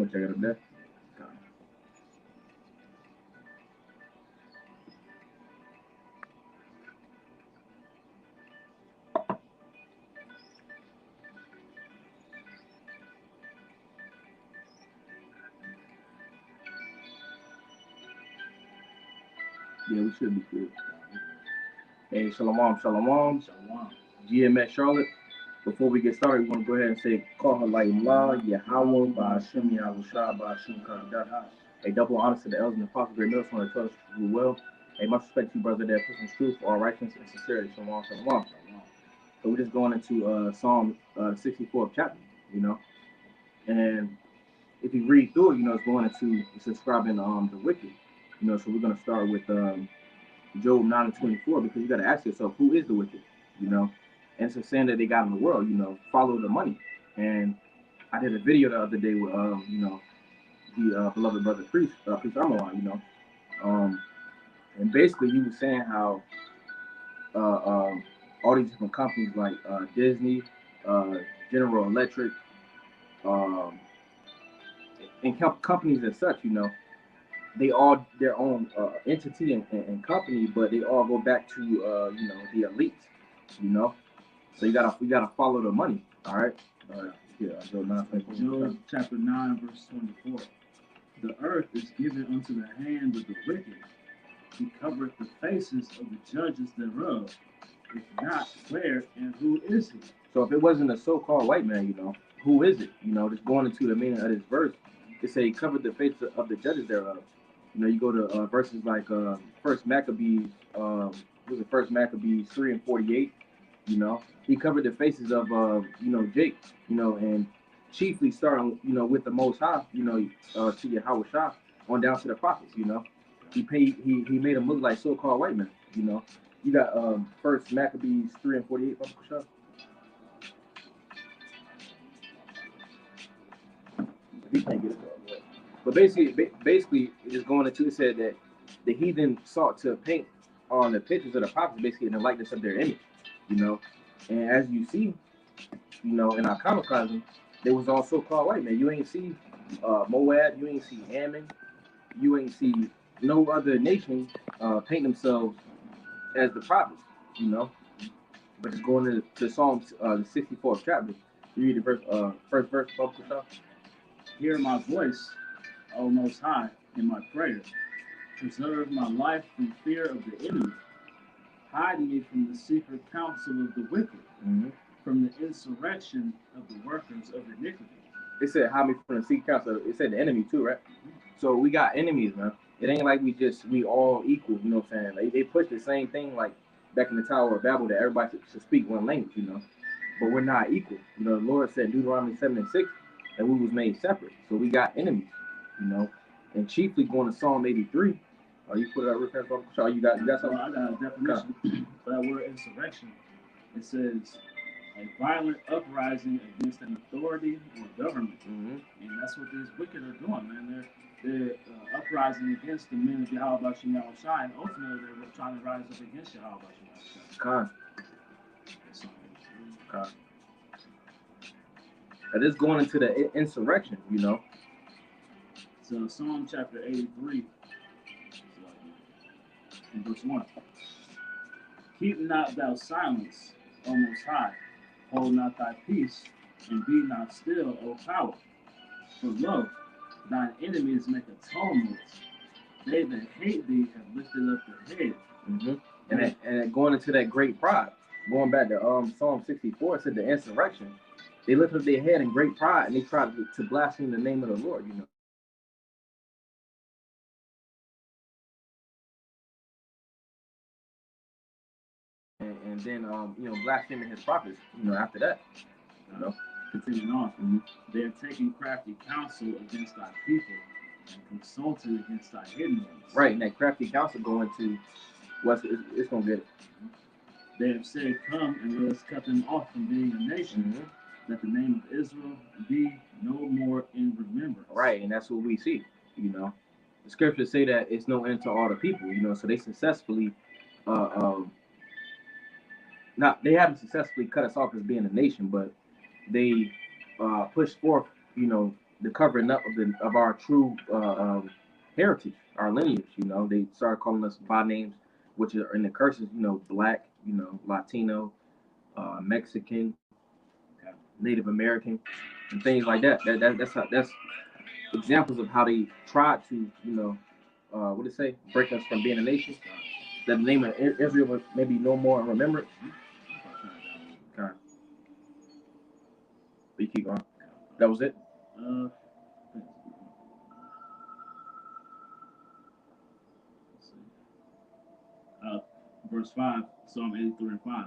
gonna check it up there. Yeah, we should be good. Hey, shalom, shalom. Shalom. GMS Charlotte. Before we get started, we want to go ahead and say, call her like Allah, Yahweh, Ba'ashem, Yahushua, Ba'ashem, Karadah. A double honor to the elders and apostles, great mills, want to tell us who well. A much respect to you, brother, that puts truth, all righteousness, and sincerity. Shalom, shalom. So we're just going into Psalm 64th chapter, you know. And if you read through it, you know, it's going into describing the wicked. You know, so we're going to start with Job 9 and 24, because you got to ask yourself, who is the wicked? You know, and it's a saying that they got in the world, you know, follow the money. And I did a video the other day with, you know, the beloved brother Priest Amalan, you know, and basically he was saying how all these different companies like Disney, General Electric, and companies as such, you know, they all their own entity and company, but they all go back to you know, the elites, you know. So we gotta follow the money. All right. Yeah, Job chapter 9 verse 24. The earth is given unto the hand of the wicked. He covereth the faces of the judges thereof. If not, where and who is he? So if it wasn't a so-called white man, you know, who is it? You know, just going into the meaning of this verse, it say he covered the faces of the judges thereof. You know, you go to verses like First Maccabees, First Maccabees 3 and 48. You know, he covered the faces of you know, Jake. You know, and chiefly starting, you know, with the Most High. You know, to Yahweh Shah on down to the prophets. You know, he made them look like so-called white men. You know, you got First Maccabees 3 and 48. He can't get it. But basically, just going into it, said that the heathen sought to paint on the pictures of the prophets, basically in the likeness of their image, you know. And as you see, you know, in our kamikaze, there was also called white men. You ain't see Moab, you ain't see Ammon, you ain't see no other nation paint themselves as the prophets, you know. But just going to Psalm the 64th chapter, you read the first verse, Hear my voice, O Most High, in my prayer. Preserve my life from fear of the enemy. Hide me from the secret counsel of the wicked, from the insurrection of the workers of iniquity. It said hide me from the secret counsel. It said the enemy too, right? So we got enemies, man. It ain't like we all equal, you know what I'm saying? Like, they push the same thing like back in the Tower of Babel, that everybody should speak one language, you know. But we're not equal. You know, the Lord said in Deuteronomy 7 and 6 that we was made separate. So we got enemies, you know. And chiefly going to Psalm 83. You put it up real fast, Shaw. You got something? Well, I got a definition for that word insurrection. It says a violent uprising against an authority or government, and that's what these wicked are doing, man. They're uprising against the men of Yahweh Shem Yahushua, and ultimately they're trying to rise up against Yahweh Shem Yahushua. That is going into the insurrection, you know. So Psalm chapter 83, in verse 1. Keep not thou silence, O Most High, hold not thy peace, and be not still, O power. For lo, thine enemies make atonement. They that hate thee have lifted up their head. And going into that great pride, going back to Psalm 64, it said the insurrection. They lift up their head in great pride, and they try to blaspheme the name of the Lord, you know. And then you know, blaspheming his prophets, you know, after that, you know. Continuing on, they are taking crafty counsel against thy people and consulted against thy hidden ones. Right, and that crafty counsel going to it's gonna get it. They have said, come and let us cut them off from being a nation, that the name of Israel be no more in remembrance. Right, and that's what we see, you know. The scriptures say that it's no end to all the people, you know, so they successfully they haven't successfully cut us off as being a nation, but they pushed forth, you know, the covering up of our true heritage, our lineage. You know, they started calling us by names, which are in the curses. You know, black. You know, Latino, Mexican, Native American, and things like that. That's examples of how they tried to, you know, what did it say, break us from being a nation. That the name of Israel was maybe no more in remembrance. Okay. But you keep going. That was it. Verse 5, Psalm 83 and 5.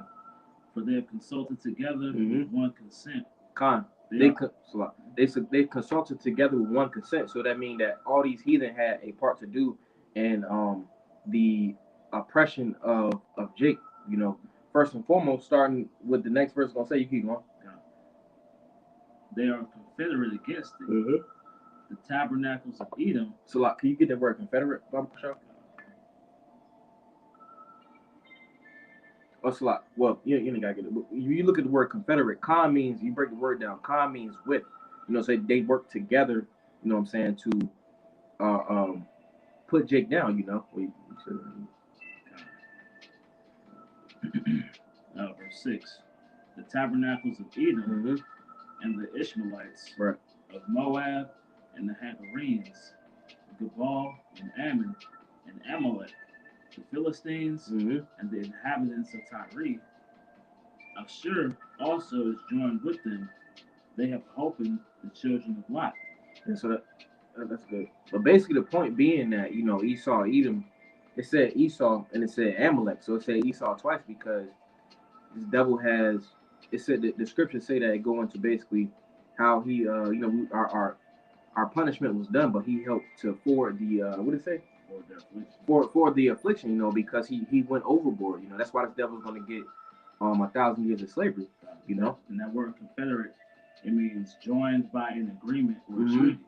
For they have consulted together with one consent. They consulted together with one consent. So that means that all these heathen had a part to do in the oppression of Jake. You know, first and foremost, starting with the next verse, gonna say, you keep going. They are confederate against it. The tabernacles of Edom. So, like, can you get the word confederate, Bob Shaw? Oh, so like, well, you ain't gotta get it. You look at the word confederate. Con means, you break the word down. Con means with. You know, so they work together. You know what I'm saying, to put Jake down. You know. Verse 6. The tabernacles of Edom and the Ishmaelites of Moab and the Hagarenes, Gebal and Ammon and Amalek, the Philistines and the inhabitants of Tyre. Ashur also is joined with them. They have opened the children of Lot. And so that's good. But basically, the point being that, you know, Esau, Edom, it said Esau and it said Amalek. So it said Esau twice because this devil has. It said that the scriptures say that it go into basically how he, you know, our punishment was done, but he helped to forward the what did it say? For the affliction, you know, because he went overboard. You know, that's why this devil's going to get 1,000 years of slavery. You know, and that word confederate, it means joined by an agreement or a treaty.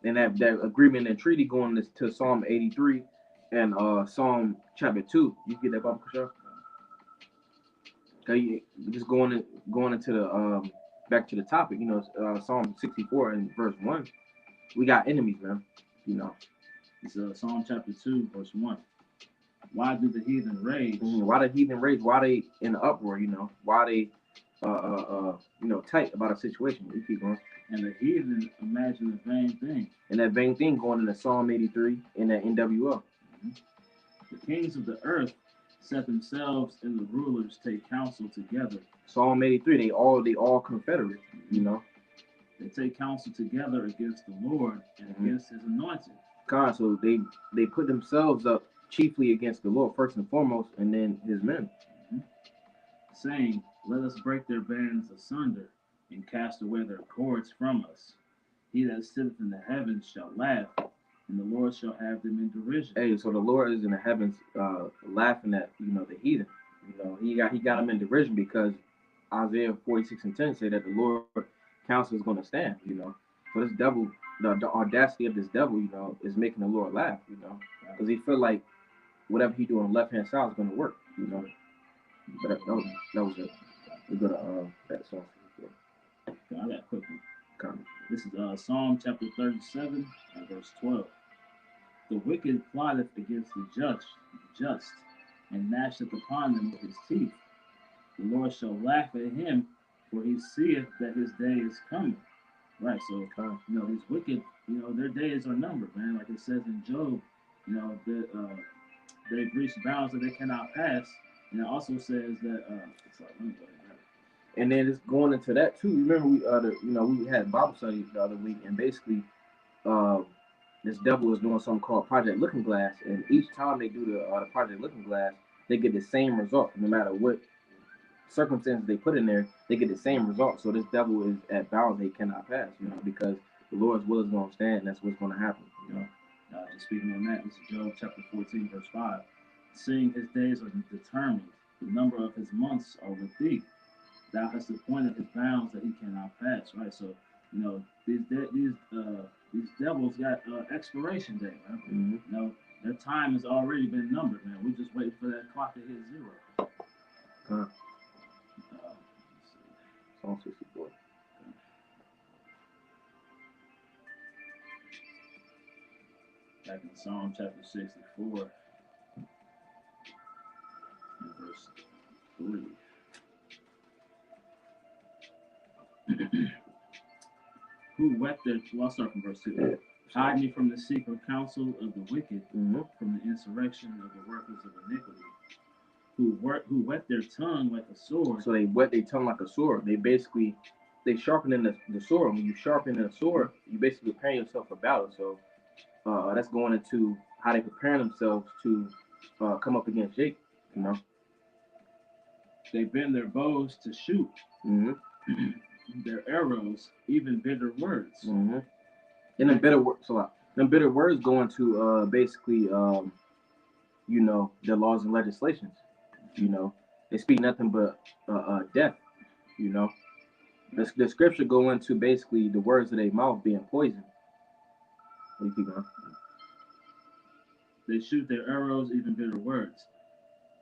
And that agreement and treaty going to Psalm 83 and Psalm chapter 2. You get that, Baba Kushar? Okay, just going into the back to the topic. You know, Psalm 64 and verse 1. We got enemies, man. You know, it's Psalm chapter 2, verse 1. Why do the heathen rage? Why the heathen rage? Why they in the uproar? You know, why they you know, tight about a situation. We keep going. And the heathen imagine a vain thing. And that vain thing going into Psalm 83 in that NWO. The kings of the earth set themselves and the rulers take counsel together. Psalm 83, they all confederate, you know. They take counsel together against the Lord and against his anointed. God, so they put themselves up chiefly against the Lord first and foremost, and then his men. Saying, let us break their bands asunder and cast away their cords from us. He that sitteth in the heavens shall laugh, and the Lord shall have them in derision. Hey, so the Lord is in the heavens laughing at, you know, the heathen. You know, he got them in derision because Isaiah 46 and 10 say that the Lord counsel is going to stand, you know. So this devil, the audacity of this devil, you know, is making the Lord laugh, you know, because he feel like whatever he do on the left-hand side is going to work, you know. But that was it. We go to that song. I got a quick one. Comment. This is Psalm chapter 37 and verse 12. The wicked plotteth against the just, and gnasheth upon them with his teeth. The Lord shall laugh at him, for he seeth that his day is coming. Right, so you know, these wicked, you know, their days are numbered, man. Like it says in Job, you know, that they've reached bounds that they cannot pass. And it also says that it's like, let me go ahead. And then it's going into that too. Remember, we had Bible study the other week, and basically, this devil is doing something called Project Looking Glass, and each time they do the Project Looking Glass, they get the same result, no matter what circumstances they put in there, they get the same result. So this devil is at bounds they cannot pass, you know, because the Lord's will is going to stand. And that's what's going to happen, you know. Just speaking on that, this is Job chapter 14, verse 5. Seeing his days are determined, the number of his months are with thee. Thou hast appointed his bounds that he cannot pass. Right, so you know these devils got expiration date. Right? You know their time has already been numbered, man. We just waiting for that clock to hit zero. Psalm 64. back in Psalm chapter 64 and verse 3. Who wet their, well, I'll start from verse 2. Hide me from the secret counsel of the wicked, from the insurrection of the workers of iniquity, who wet their tongue like a sword. So they wet their tongue like a sword. They sharpening the sword. When you sharpen the sword, you basically prepare yourself for battle. So that's going into how they prepare themselves to come up against Jake. You know, they bend their bows to shoot. Their arrows, even bitter words. And then bitter words. So them bitter words go into basically, you know, the laws and legislations. You know, they speak nothing but death. You know, the scripture go into basically the words of their mouth being poison. What do you keep going? They shoot their arrows, even bitter words,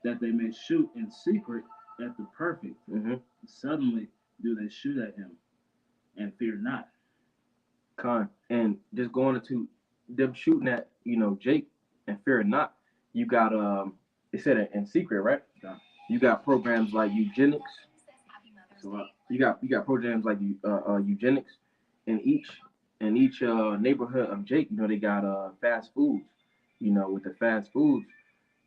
that they may shoot in secret at the perfect. Suddenly do they shoot at him, and fear not. And just going into them shooting at, you know, Jake and fear not. You got it said it in secret, right? Yeah. You got programs like eugenics. So you got programs like eugenics in each neighborhood of Jake. You know, they got fast foods. You know, with the fast foods,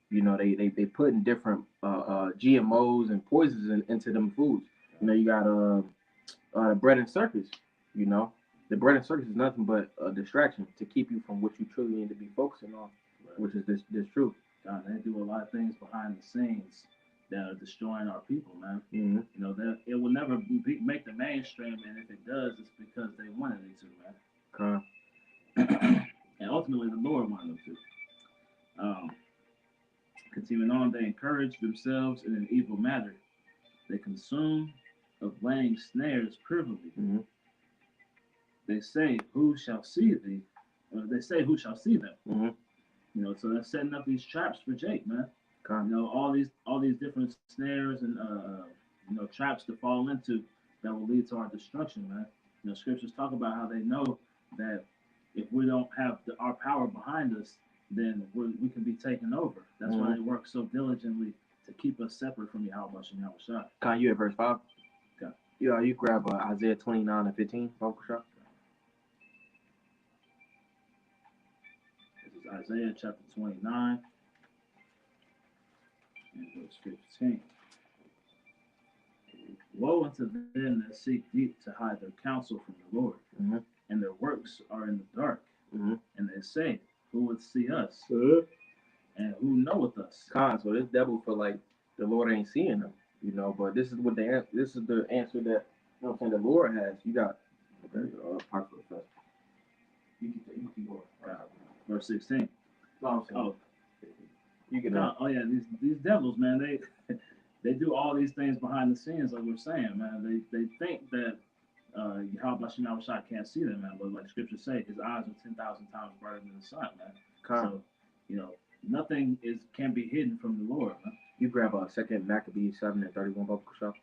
you know, they putting different GMOs and poisons into them foods. You know, you got the bread and circus. You know, the bread and circus is nothing but a distraction to keep you from what you truly need to be focusing on, which is this truth. God, they do a lot of things behind the scenes that are destroying our people, man. You know, that it will never make the mainstream, and if it does, it's because they wanted it to, man. And ultimately, the Lord wanted them to. Continuing on, they encourage themselves in an evil matter. They consume of laying snares privily. They say, "Who shall see thee?" They say, "Who shall see them?" You know, so they're setting up these traps for Jake, man. You know, all these different snares and you know, traps to fall into that will lead to our destruction, man. You know, scriptures talk about how they know that if we don't have our power behind us, then we can be taken over. That's why they work so diligently to keep us separate from Yahweh and Yahweh. Con, you at verse 5? Okay. Yeah, you grab Isaiah 29 and 15, Uncle Shop. This is Isaiah chapter 29 and verse 15. Woe unto them that seek deep to hide their counsel from the Lord, and their works are in the dark. And they say, "Who would see us? And who knoweth us?" So this devil feel like the Lord ain't seeing them, you know. But this is the answer that, you know what I'm saying, the Lord has. You got part for the first. You keep going. Verse 16. Oh, you can. Oh yeah, these devils, man, they do all these things behind the scenes, like we're saying, man. They think that Yahweh Shai can't see them, man. But like Scripture say, his eyes are 10,000 times brighter than the sun, man. So, you know, nothing can be hidden from the Lord, man. You grab a second Maccabees 7 and 31 Bible shop.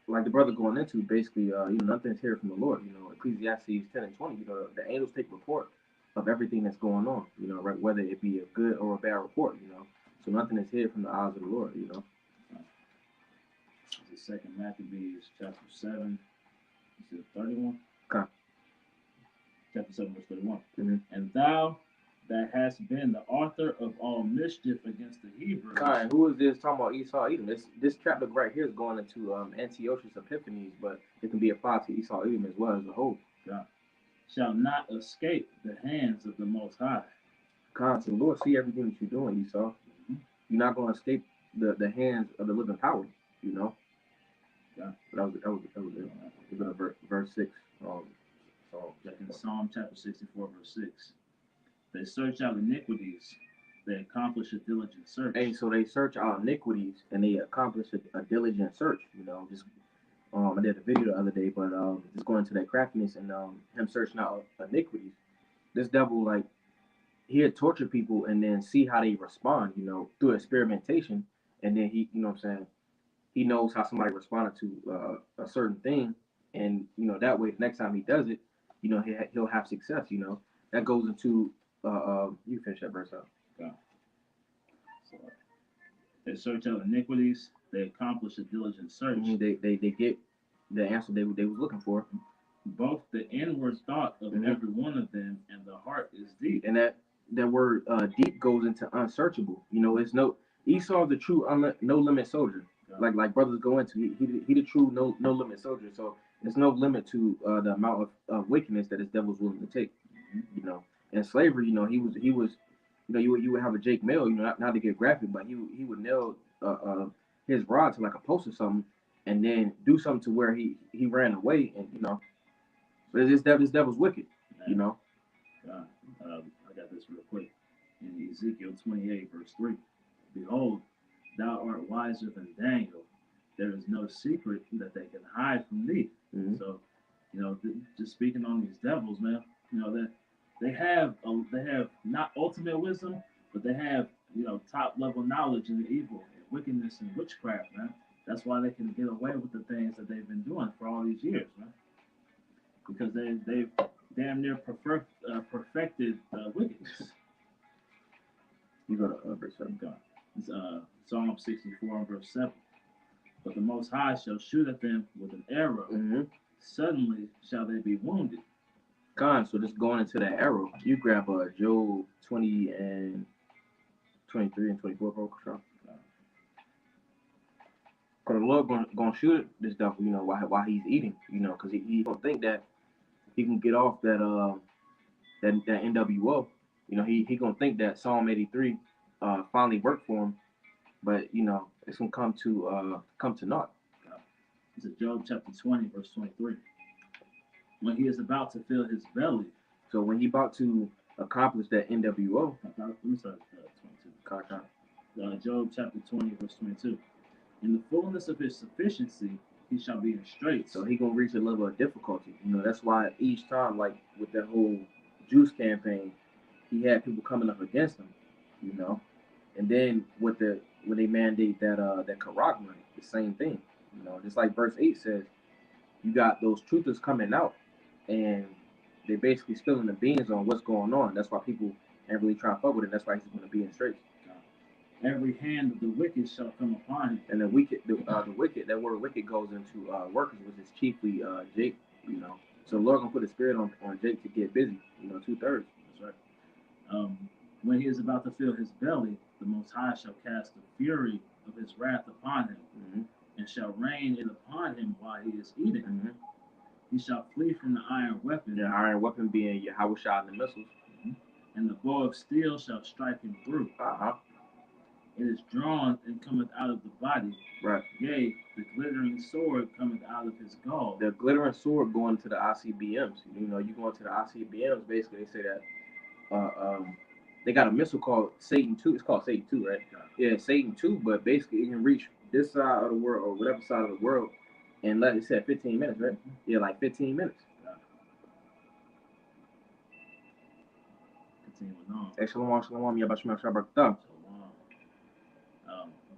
Like the brother going into, basically, you know, nothing's here from the Lord. You know, Ecclesiastes 10 and 20. You know, the angels take report of everything that's going on. You know, right, whether it be a good or a bad report. You know, so nothing is hid from the eyes of the Lord. You know. This is second Maccabees chapter 7. Is it 31? Okay. Chapter 7, verse 31. And thou that hast been the author of all mischief against the Hebrews. Who is this talking about Esau Edom? This chapter right here is going into Antiochus Epiphanes, but it can be applied to Esau Edom as well as a whole. God shall not escape the hands of the Most High. So the Lord see everything that you're doing, Esau. You're not going to escape the hands of the living power, you know. Yeah. That was it. We're going to verse 6. In Psalm chapter 64, verse 6. They search out iniquities, they accomplish a diligent search. Hey, so they search out iniquities and they accomplish a diligent search, you know. Just I did a video the other day, but just going into that craftiness and him searching out iniquities. This devil, like, he'll torture people and then see how they respond, you know, through experimentation, and then he, you know what I'm saying, he knows how somebody responded to a certain thing, and you know that way the next time he does it, you know, he'll have success. You know, that goes into You finish that verse out. Okay. So, they search out iniquities. They accomplish a diligent search. They get the answer they was looking for. Both the inward thought of every one of them and the heart is deep. And that word deep goes into unsearchable. It's no Esau the true no limit soldier. Yeah. Like brothers go into he the true no limit soldier. So there's no limit to the amount of wickedness that his devil's willing to take. In slavery, he was you would have a Jake Mill, not to get graphic, but he would nail his rod to like a post or something, and then do something to where he ran away, and but this devil's wicked, God, I got this real quick. In Ezekiel 28, verse 3, behold, thou art wiser than Daniel. There is no secret that they can hide from thee. So, just speaking on these devils, man, that they have not ultimate wisdom, but they have top level knowledge in the evil and wickedness and witchcraft, man. That's why they can get away with the things that they've been doing for all these years, man. Because they've damn near perfected wickedness. You go to verse 7. It's Psalm 64 verse 7. But the Most High shall shoot at them with an arrow. Suddenly shall they be wounded. God, so just going into that arrow, you grab Job 20 and 23 and 24, bro. Because the Lord gonna shoot this devil, while he's eating, because he gonna think that he can get off that NWO. He gonna think that Psalm 83 finally worked for him, but it's gonna come to naught. It's Job chapter 20 verse 23. When he is about to fill his belly. So when he about to accomplish that NWO. Let me start 22. Job chapter 20 verse 22. In the fullness of his sufficiency, he shall be in straits. So he gonna reach a level of difficulty. That's why each time, like with that whole juice campaign, he had people coming up against him. And then when they mandate that Karak money, the same thing. Just like verse 8 says, you got those truthers coming out, and they basically spilling the beans on what's going on. That's why people ain't really trying to fuck with it. That's why he's gonna be in straits. Every hand of the wicked shall come upon him. And the wicked, that word wicked goes into workers, which is chiefly Jake. So the Lord gonna put a spirit on Jake to get busy. 2/3. That's right. When he is about to fill his belly, the Most High shall cast the fury of his wrath upon him, and shall rain it upon him while he is eating. He shall flee from the iron weapon. The iron weapon being Yahweh shot and the missiles. And the bow of steel shall strike him through. It is drawn and cometh out of the body. Right. Yea, the glittering sword cometh out of his gall. The glittering sword going to the ICBMs. You go into the ICBMs, basically they say that they got a missile called Satan 2. It's called Satan 2, right? Yeah, Satan 2, but basically it can reach this side of the world or whatever side of the world in, like it said, 15 minutes, right? Yeah, like 15 minutes. Continuing on. Shalom, Yabashma Shabbat.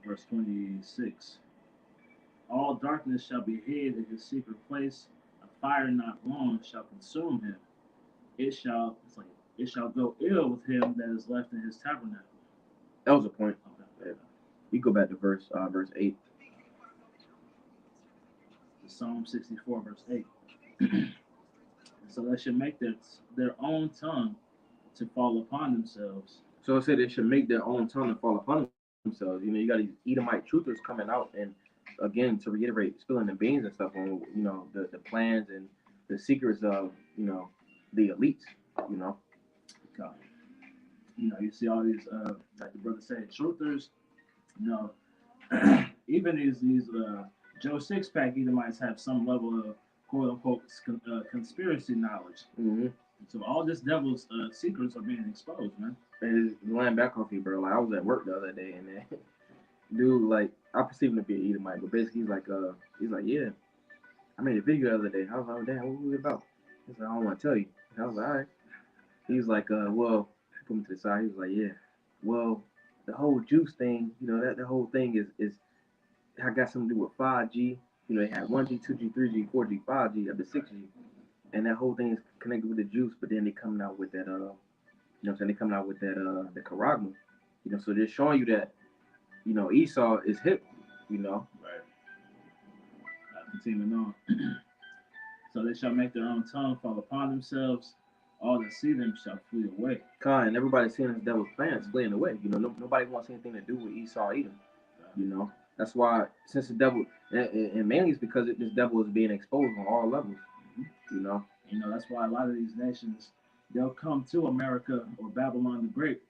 Verse 26. All darkness shall be hid in his secret place. A fire not blown shall consume him. It shall go ill with him that is left in his tabernacle. That was a point. Okay. You go back to verse 8. Psalm 64 verse 8. So they should make their own tongue to fall upon themselves. So it said they should make their own tongue to fall upon themselves. You got these Edomite truthers coming out, and again, to reiterate, spilling the beans and stuff on the plans and the secrets of the elites. God. You see all these like the brother said, truthers. Even these Joe Sixpack Edomites have some level of quote unquote conspiracy knowledge. So all this devil's secrets are being exposed, man. And it's laying back on you, bro. Like I was at work the other day, and then dude, like I perceive him to be an Edomite, but basically he's like, yeah, I made a video the other day. I was like, oh, damn, what was it about? He's like, I don't want to tell you. And I was like, all right. He's like, well, put me to the side. He was like, yeah, well, the whole juice thing, that the whole thing is I got something to do with 5G. They had 1G, 2G, 3G, 4G, 5G, up to 6G, and that whole thing is connected with the juice. But then they coming out with that You know what I'm saying? They coming out with that the charagma. You know, so they're showing you that, you know, Esau is hip, you know. Right. Continuing on. So they shall make their own tongue fall upon themselves. All that see them shall flee away. And everybody's seeing this devil's plans fleeing away. You know, nobody wants anything to do with Esau either. You know, that's why since the devil, and mainly it's because this devil is being exposed on all levels. You know, that's why a lot of these nations, they'll come to America or Babylon the Great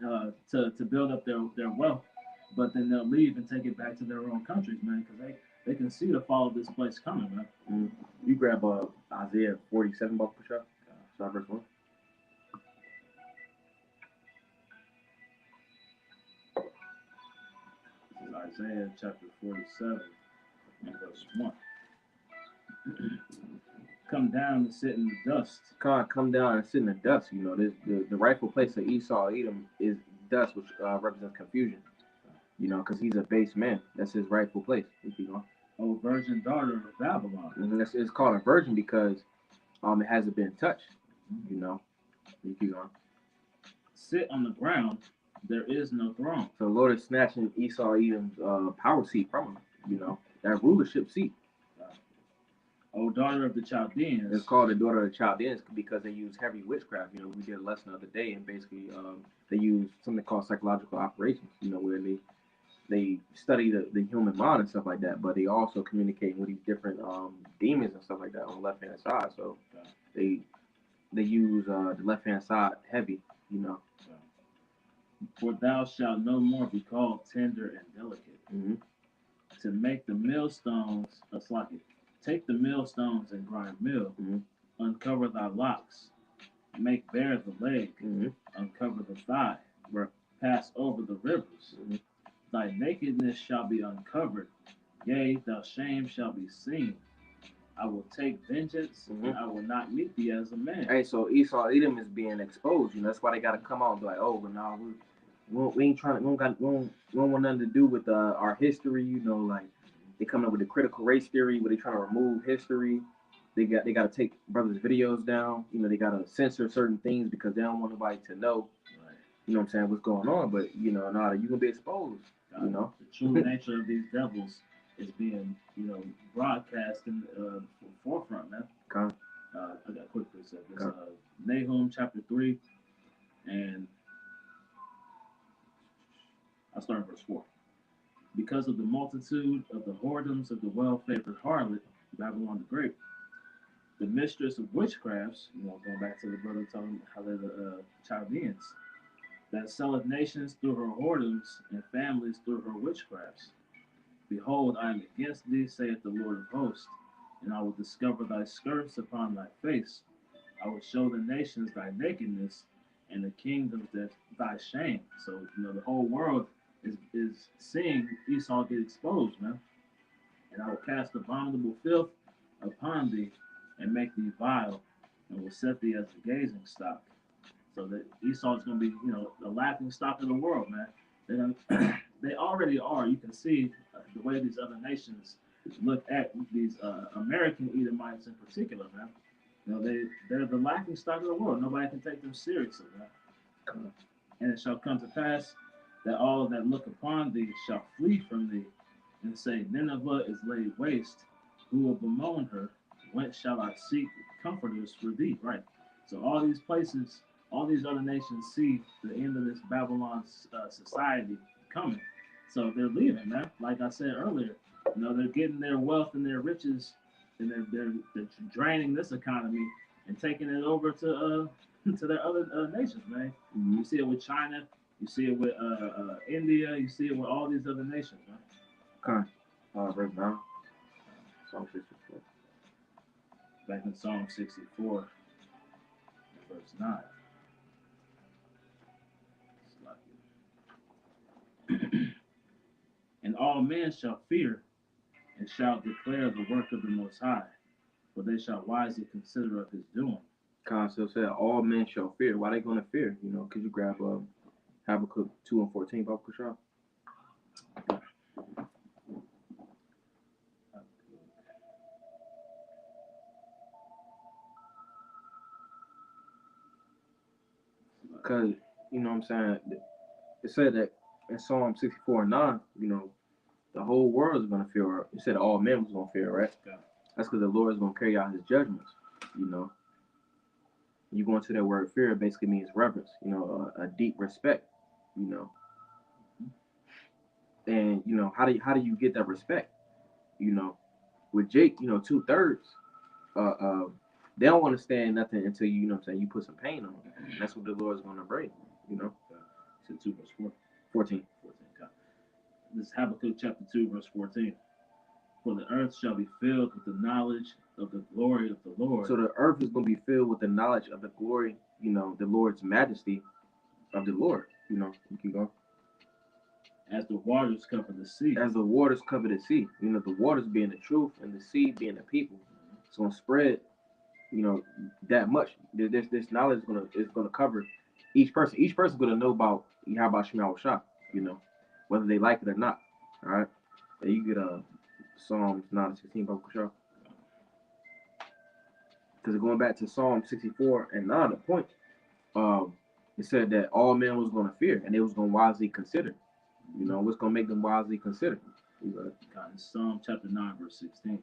to build up their wealth, but then they'll leave and take it back to their own countries, man, because they can see the fall of this place coming, man. You grab Isaiah 47, buck per shot. Start verse 1. This is Isaiah chapter 47 and verse 1. Come down and sit in the dust. Come down and sit in the dust. You know, the rightful place of Esau, Edom, is dust, which represents confusion. You know, because he's a base man. That's his rightful place. Keep going. Oh, virgin daughter of Babylon. And it's called a virgin because it hasn't been touched. You know, you keep going. Sit on the ground. There is no throne. So the Lord is snatching Esau, Edom's power seat from him. You know, that rulership seat. O daughter of the Chaldeans. It's called the daughter of the Chaldeans because they use heavy witchcraft. You know, we did a lesson the other day, and basically they use something called psychological operations. You know, where they study the human mind and stuff like that, but they also communicate with these different demons and stuff like that on the left hand side. So they use the left hand side heavy. You know. For thou shalt no more be called tender and delicate. To make the millstones a slocket. Take the millstones and grind mill. Uncover thy locks. Make bare the leg. Uncover the thigh. Pass over the rivers. Thy nakedness shall be uncovered. Yea, thy shame shall be seen. I will take vengeance, and I will not meet thee as a man. Hey, so Esau, Edom is being exposed. You know, that's why they got to come out and be like, oh, but now we ain't trying to, we don't want nothing to do with our history. You know, like they coming up with the critical race theory where they trying to remove history. They got to take brothers' videos down. You know, they got to censor certain things because they don't want nobody to know. You know what I'm saying? What's going on? But you know, you can be exposed. You know, the true nature of these devils is being, broadcast in the forefront, man. I got a quick precept. It's Nahum chapter 3, and I'll start in verse 4. Because of the multitude of the whoredoms of the well-favored harlot, Babylon the Great, the mistress of witchcrafts, going back to the brother talking how they're the Chaldeans, that selleth nations through her whoredoms and families through her witchcrafts. Behold, I am against thee, saith the Lord of hosts, and I will discover thy skirts upon thy face. I will show the nations thy nakedness, and the kingdoms thy shame. So, the whole world is seeing Esau get exposed, man. And I will cast abominable filth upon thee, and make thee vile, and will set thee as a gazing stock. So that Esau is going to be, the laughing stock of the world, man. They already are. You can see the way these other nations look at these American Edomites in particular, man. They're the laughing stock of the world. Nobody can take them seriously, man. And it shall come to pass that all that look upon thee shall flee from thee, and say, Nineveh is laid waste. Who will bemoan her? Whence shall I seek comforters for thee? Right. So all these places, all these other nations see the end of this Babylon society coming. So they're leaving, man. Like I said earlier, they're getting their wealth and their riches, and they're draining this economy and taking it over to their other nations, man. You see it with China, you see it with India, you see it with all these other nations, man. Verse 9. Psalm 64. Back in Psalm 64, verse 9. And all men shall fear, and shall declare the work of the Most High, for they shall wisely consider of his doing. Counsel said, all men shall fear. Why they going to fear? Could you grab Habakkuk 2 and 14, Bob Kushal? Because, you know what I'm saying, it said that in Psalm 64:9, you know, the whole world is going to fear. It said all men was going to fear, right? Yeah. That's because the Lord is going to carry out his judgments, you know. You go into that word fear, it basically means reverence, you know, a deep respect, you know. And, you know, how do you get that respect? You know, with Jake, you know, 2/3, they don't understand nothing until you know what I'm saying, you put some pain on them. And that's what the Lord's going to bring, you know. Said 2 verse 4. 14. Okay. This is Habakkuk chapter 2 verse 14. For the earth shall be filled with the knowledge of the glory of the Lord. So the earth is going to be filled with the knowledge of the glory, you know, the Lord's majesty of the Lord. You know, you can go. As the waters cover the sea. As the waters cover the sea. You know, the waters being the truth and the sea being the people. It's going to spread, you know, that much. This knowledge is gonna cover each person. Each person's going to know about Yahweh Shema Shah, you know, whether they like it or not. All right? And you get Psalms 9:16, Shah. Because going back to Psalm 64:9, the point, it said that all men was going to fear and they was going to wisely consider. You know, what's going to make them wisely consider? God, in Psalm chapter 9, verse 16.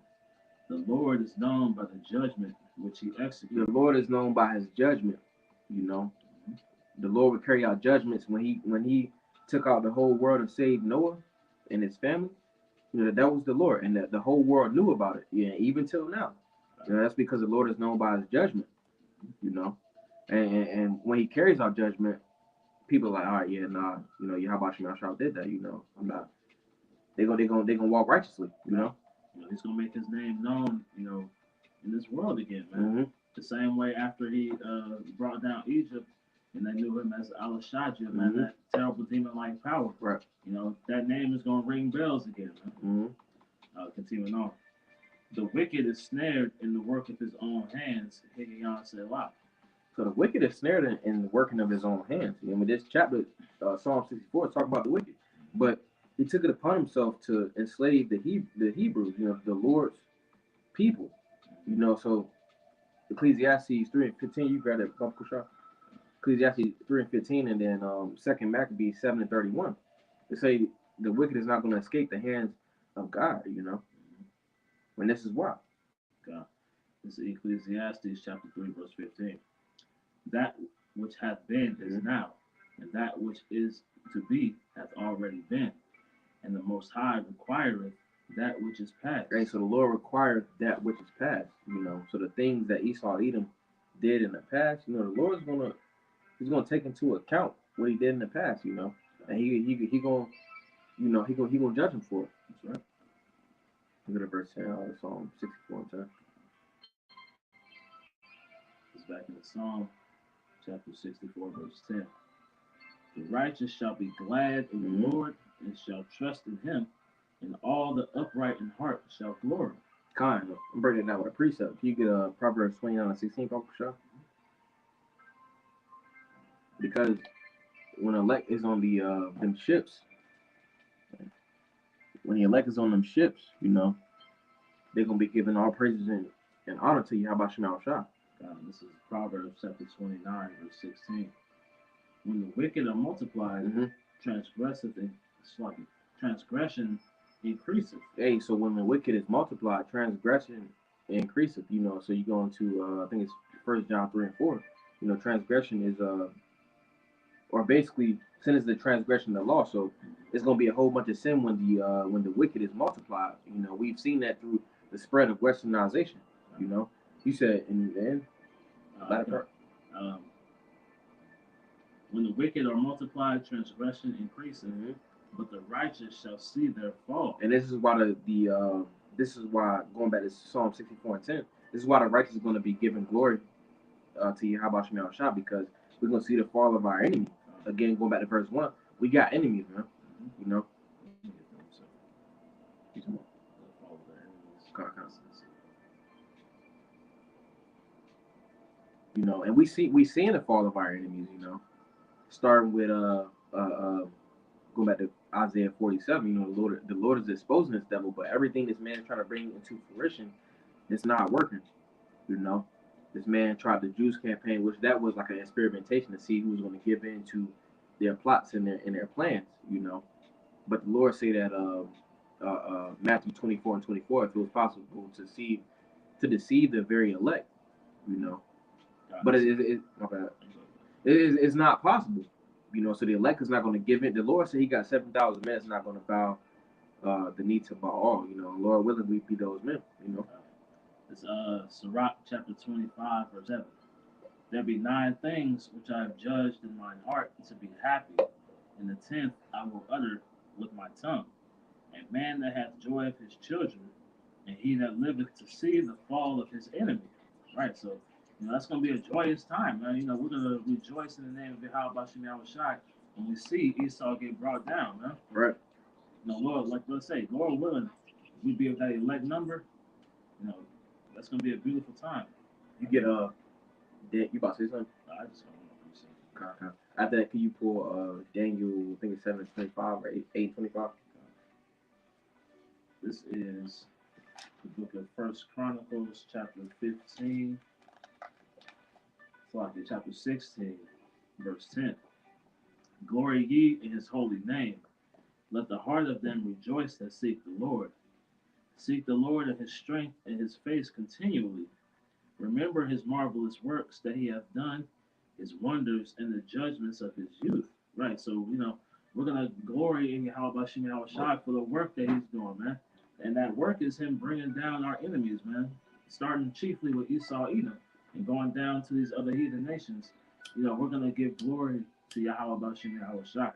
The Lord is known by the judgment which he executes. The Lord is known by his judgment, you know. The Lord would carry out judgments when he took out the whole world and saved Noah and his family. You know, that was the Lord, and the whole world knew about it. Yeah, even till now. You know, that's because the Lord is known by his judgment, you know. And when he carries out judgment, people are like, all right, yeah, nah, you know, Yahweh Shema Shah did that, you know. I'm not. They're gonna walk righteously, you know. You know, he's gonna make his name known, you know, in this world again, man. Mm-hmm. The same way after he brought down Egypt, and they knew him as Al-Shaddai, man, Mm-hmm. that terrible demon-like power. Right. You know, that name is gonna ring bells again, man. Mm-hmm. Continuing on. The wicked is snared in the work of his own hands. So the wicked is snared in the working of his own hands. You know, this chapter, Psalm 64, talk about the wicked, but he took it upon himself to enslave the Hebrews, you know, the Lord's people. You know, so Ecclesiastes 3:15, you grab that, Papa Kushar. Ecclesiastes 3:15, and then 2 Maccabees 7:31. They say the wicked is not going to escape the hands of God. You know, and this is why. God. This is Ecclesiastes chapter 3, verse 15. That which hath been is now, and that which is to be hath already been, and the Most High requireth that which is past. Right, so the Lord required that which is past. You know, so the things that Esau Edom did in the past, you know, the Lord's he's gonna take into account what he did in the past. You know, and he gonna, you know, he gonna judge him for it. That's right. Look at verse 10, Psalm 64:10. It's back in the Psalm, chapter 64, verse 10. The righteous shall be glad in the Lord, and shall trust in him, and all the upright in heart shall glory. Kind of. I'm breaking it down with a precept. You get Proverbs 29:16, Papa Shah. Because when elect is on the them ships, when the elect is on them ships, you know, they're gonna be giving all praises and honor to you. How about Shema Shah? This is Proverbs chapter 29, verse 16. When the wicked are multiplied, transgression increaseth. Hey, so when the wicked is multiplied, transgression increaseth. You know, so you go into I think it's 1 John 3:4. You know, transgression is or basically sin is the transgression of the law. So it's gonna be a whole bunch of sin when the wicked is multiplied. You know, we've seen that through the spread of westernization. You know, you said in the end, when the wicked are multiplied, transgression increases, but the righteous shall see their fall. And this is why this is why, going back to Psalm 64:10, this is why the righteous is going to be given glory to Yahweh Shema Shah, because we're going to see the fall of our enemy. Again, going back to verse 1, we got enemies, man. You know. You know, and we seeing the fall of our enemies. You know, starting with going back to Isaiah 47. You know, the Lord is exposing this devil, but everything this man is trying to bring into fruition, it's not working. You know, This man tried the Jews campaign, which that was like an experimentation to see who was going to give in to their plots and their plans, you know. But the Lord say that Matthew 24:24, if it was possible to deceive the very elect, you know. But my bad. It's not possible, you know. So the elect is not going to give in. The Lord said He got 7,000 men. It's not going to bow the knee to Baal, you know. Lord willing, we be those men, you know. It's Sirach chapter 25 verse 7. There be 9 things which I have judged in mine heart to be happy, and the 10th I will utter with my tongue. A man that hath joy of his children, and he that liveth to see the fall of his enemy. Right, so you know that's gonna be a joyous time, man. You know, we're gonna rejoice in the name of Yahweh Shem Yahushai when we see Esau get brought down, man. Right. You know, Lord, like let's say, Lord willing, we be of that elect number, you know, that's gonna be a beautiful time. You get you about to say something? I just don't want to say. Okay. After that, can you pull Daniel? I think it's 7:25 or 8:25. This is the book of First Chronicles, chapter 15. It's like chapter 16, verse 10. Glory ye in His holy name. Let the heart of them rejoice that seek the Lord. Seek the Lord in His strength and His face continually. Remember His marvelous works that He hath done, His wonders and the judgments of His youth. Right, so, you know, we're going to glory in Yahweh Shem Yahushai for the work that He's doing, man. And that work is Him bringing down our enemies, man. Starting chiefly with Esau, Edom, and going down to these other heathen nations. You know, we're going to give glory to Yahweh Shem Yahushai.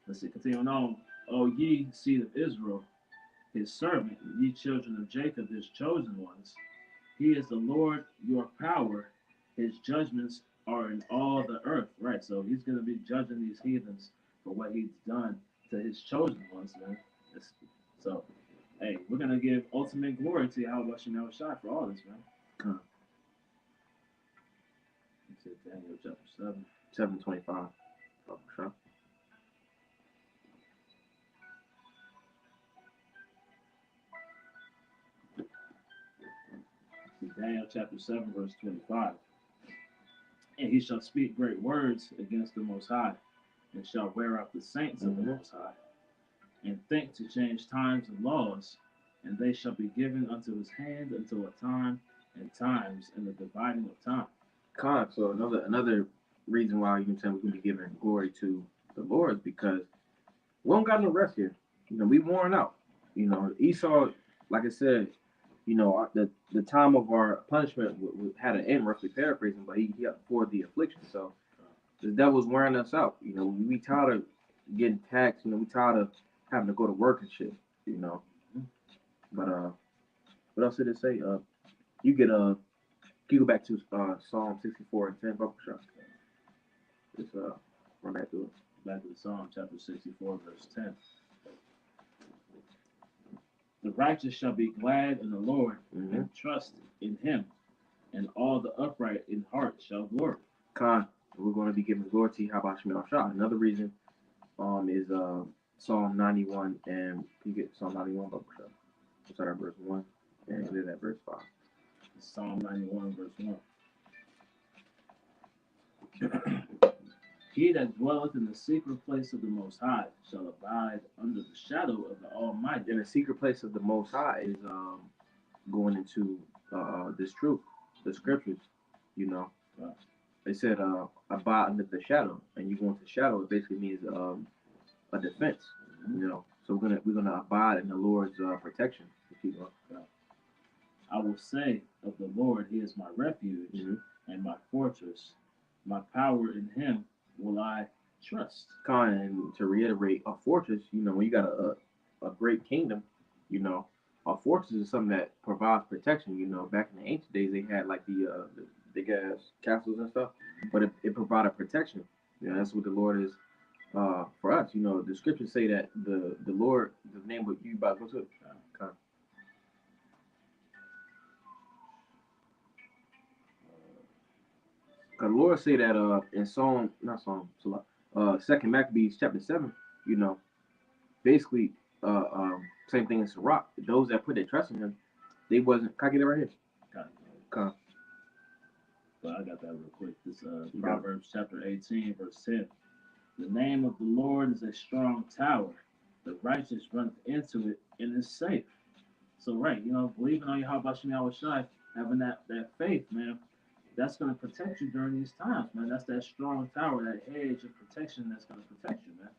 Let's see, continuing on. O ye seed of Israel, His servant, ye children of Jacob, His chosen ones. He is the Lord your power. His judgments are in all the earth. Right, so He's going to be judging these heathens for what He's done to His chosen ones, man. So, hey, we're going to give ultimate glory to Yahweh Shem Yahushai for all this, man. It's Daniel chapter 7. 7:25. Oh, sure. Daniel chapter 7, verse 25. And he shall speak great words against the Most High, and shall wear out the saints of the Most High, and think to change times and laws, and they shall be given unto his hand until a time and times and the dividing of time. So another reason why you can tell we can be giving glory to the Lord is because we don't got no rest here. You know, we worn out. You know, Esau, like I said, you know, the time of our punishment had an end, roughly paraphrasing, but he for the affliction. So the devil's wearing us out. You know, we tired of getting taxed. You know, we tired of having to go to work and shit. You know, but what else did it say? You get can you go back to Psalm 64:10, Buckle Shot? Just run back to it. Back to Psalm chapter 64, verse 10. The righteous shall be glad in the Lord and trust in Him, and all the upright in heart shall glory. We're going to be giving glory to Yahweh Shem Yahushai. Another reason is Psalm 91, and you get Psalm 91, Buckle Shot. Start at verse 1 and end at verse 5. Psalm 91, verse 1. He that dwelleth in the secret place of the Most High shall abide under the shadow of the Almighty. And the secret place of the Most High is going into this truth, the scriptures. You know, they said abide under the shadow, and you go into shadow. It basically means a defense. You know, so we're gonna abide in the Lord's protection. I will say of the Lord, He is my refuge and my fortress, my power in Him will I trust. And to reiterate, a fortress, you know, when you got a great kingdom, you know, a fortress is something that provides protection. You know, back in the ancient days, they had like the big ass castles and stuff, but it provided protection. You know, that's what the Lord is for us. You know, the scriptures say that the Lord, the name what you about to go to. The Lord say that in Second Maccabees chapter 7, you know, basically same thing as Sirach. Those that put their trust in Him, They wasn't. Can I get it right here? Got it. Come. But I got that real quick. This Proverbs chapter 18, verse 10. The name of the Lord is a strong tower. The righteous runneth into it and is safe. So right, believing on Yahweh Shem Yahweh Shai, having that faith, man, that's gonna protect you during these times, man. That's that strong tower, that hedge of protection that's gonna protect you, man.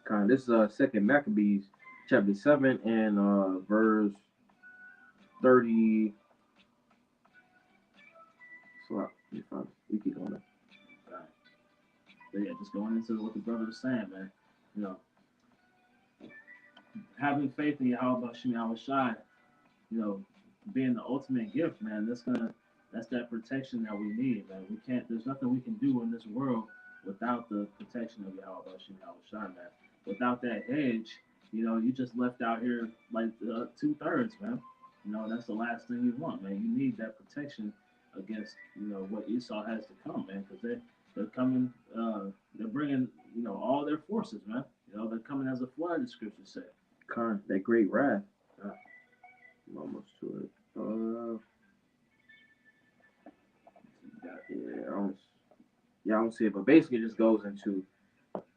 Kind. This is Second Maccabees, chapter 7 and verse 30. So you keep going. Right. But yeah, just going into what the brother was saying, man. Having faith in Yahweh Shem Yahweh Shai, being the ultimate gift, man. That's that protection that we need, man. There's nothing we can do in this world without the protection of Yahweh Shem Yahweh Shai, man. Without that hedge, you just left out here like 2/3, man. That's the last thing you want, man. You need that protection against, what Esau has to come, man, because they're coming, they're bringing, all their forces, man. They're coming as a flood, the scriptures say. That great wrath. I'm almost to it. I don't see it, but basically it just goes into.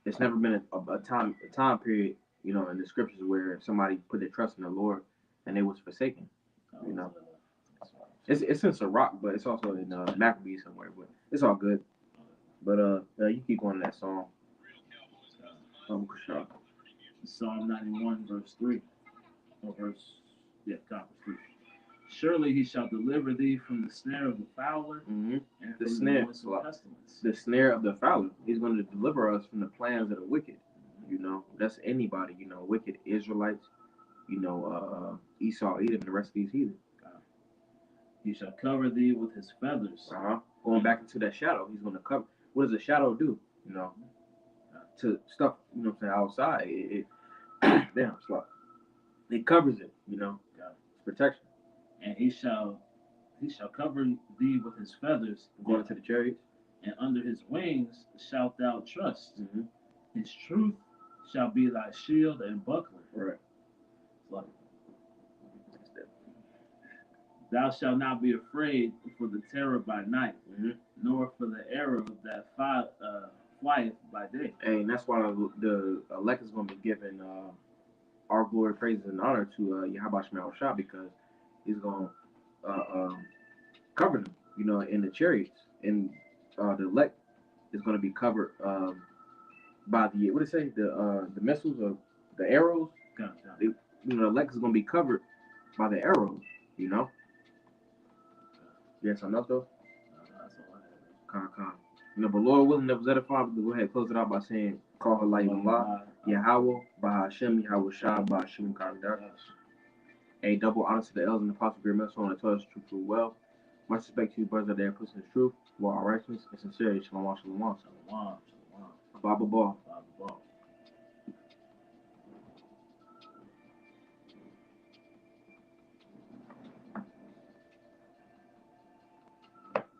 It's never been a time period, in the scriptures where somebody put their trust in the Lord and they was forsaken. It's in Sirach, but it's also in Maccabees somewhere. But it's all good. But you keep going to that song. Psalm 91, verse 3. Or verse 3. Surely he shall deliver thee from the snare of the fowler and from the pestilence. The snare of the fowler. He's going to deliver us from the plans of the wicked. That's anybody. Wicked Israelites. Esau, Edom, and the rest of these heathen. He shall cover thee with his feathers. Going back into that shadow, he's going to cover. What does a shadow do? To stuff. Outside. Damn, slow. It covers it. It's protection. And he shall cover thee with his feathers. Going to the chariots. And under his wings shalt thou trust. His truth shall be thy shield and buckler. Right. Thou shalt not be afraid for the terror by night, nor for the arrow that flieth by day. And that's why the elect is going to be given our glory, praise, and honor to Yahweh Shem Yahweh Shai, because he's going to cover them, in the chariots. And the elect is going to be covered by the, what did it say? The missiles or the arrows. The elect is going to be covered by the arrows, Yes, enough though? That's all I But have. Lord willing, that was edified. We'll go ahead and close it out by saying, call her like Allah, Yahweh, Bahashem, Yahweh Shah, Bahashem, Kardar. A double honor to the elders and the apostle, great men, so on to tell us the truth well. Much respect to you, brothers out there, pushing the truth, while our righteousness and sincerity. Shalom, shalom. Shalom. Baba Ball.